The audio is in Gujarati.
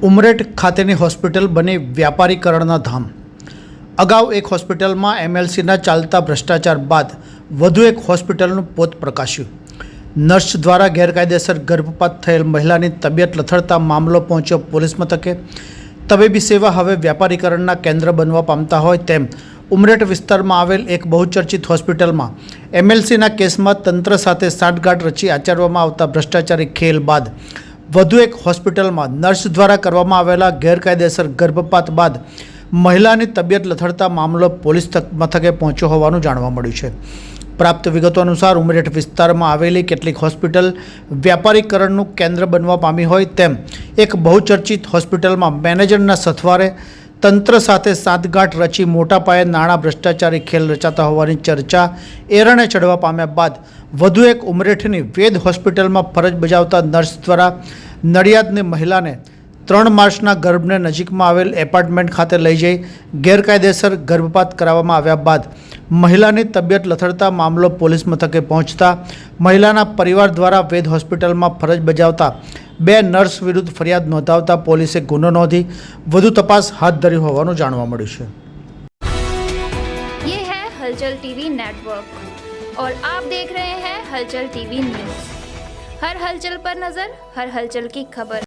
ઉમરેઠ ખાતેની હોસ્પિટલ બની વ્યાપારીકરણના ધામ। અગાઉ એક હોસ્પિટલમાં એમએલસીના ચાલતા ભ્રષ્ટાચાર બાદ વધુ એક હોસ્પિટલનું પોત પ્રકાશ્યું। નર્સ દ્વારા ગેરકાયદેસર ગર્ભપાત થયેલ મહિલાની તબિયત લથડતા મામલો પહોંચ્યો પોલીસ મથકે। તબીબી સેવા હવે વ્યાપારીકરણના કેન્દ્ર બનવા પામતા હોય તેમ ઉમરેઠ વિસ્તારમાં આવેલ એક બહુચર્ચિત હોસ્પિટલમાં એમએલસીના કેસમાં તંત્ર સાથે સાંઠગાંઠ રચી આચરવામાં આવતા ભ્રષ્ટાચારી ખેલ બાદ વધુ એક હોસ્પિટલમાં નર્સ દ્વારા કરવામાં આવેલા ગેરકાયદેસર ગર્ભપાત બાદ મહિલાની તબિયત લથડતા મામલો પોલીસ મથકે પહોંચ્યો હોવાનું જાણવા મળ્યું છે। પ્રાપ્ત વિગતો અનુસાર ઉમરેઠ વિસ્તારમાં આવેલી કેટલીક હોસ્પિટલ વ્યાપારીકરણનું કેન્દ્ર બનવા પામી હોય તેમ એક બહુચર્ચિત હોસ્પિટલમાં મેનેજરના સથવારે તંત્ર સાથે સાંઠગાંઠ રચી મોટા પાયે નાણાં ભ્રષ્ટાચારી ખેલ રચાતા હોવાની ચર્ચા એરણે ચડવા પામ્યા બાદ વધુ એક ઉમરેઠની વેદ હોસ્પિટલમાં ફરજ બજાવતા નર્સ દ્વારા નડિયાદની મહિલાને 3 માસના ગર્ભને નજીકમાં આવેલ એપાર્ટમેન્ટ ખાતે લઈ જઈ ગેરકાયદેસર ગર્ભપાત કરાવવામાં આવ્યા બાદ મહિલાની તબિયત લથડતા મામલો પોલીસ મથકે પહોંચતા મહિલાના પરિવાર દ્વારા વેદ હોસ્પિટલમાં ફરજ બજાવતા 2 નર્સ વિરુદ્ધ ફરિયાદ નોંધાવતા પોલીસે ગુનો નોંધી વધુ તપાસ હાથ ધરી હોવાનું જાણવા મળ્યું છે। ये है हलचल टीवी नेटवर्क और आप देख रहे हैं हलचल टीवी न्यूज़। हर हलचल पर नज़र, हर हलचल की खबर।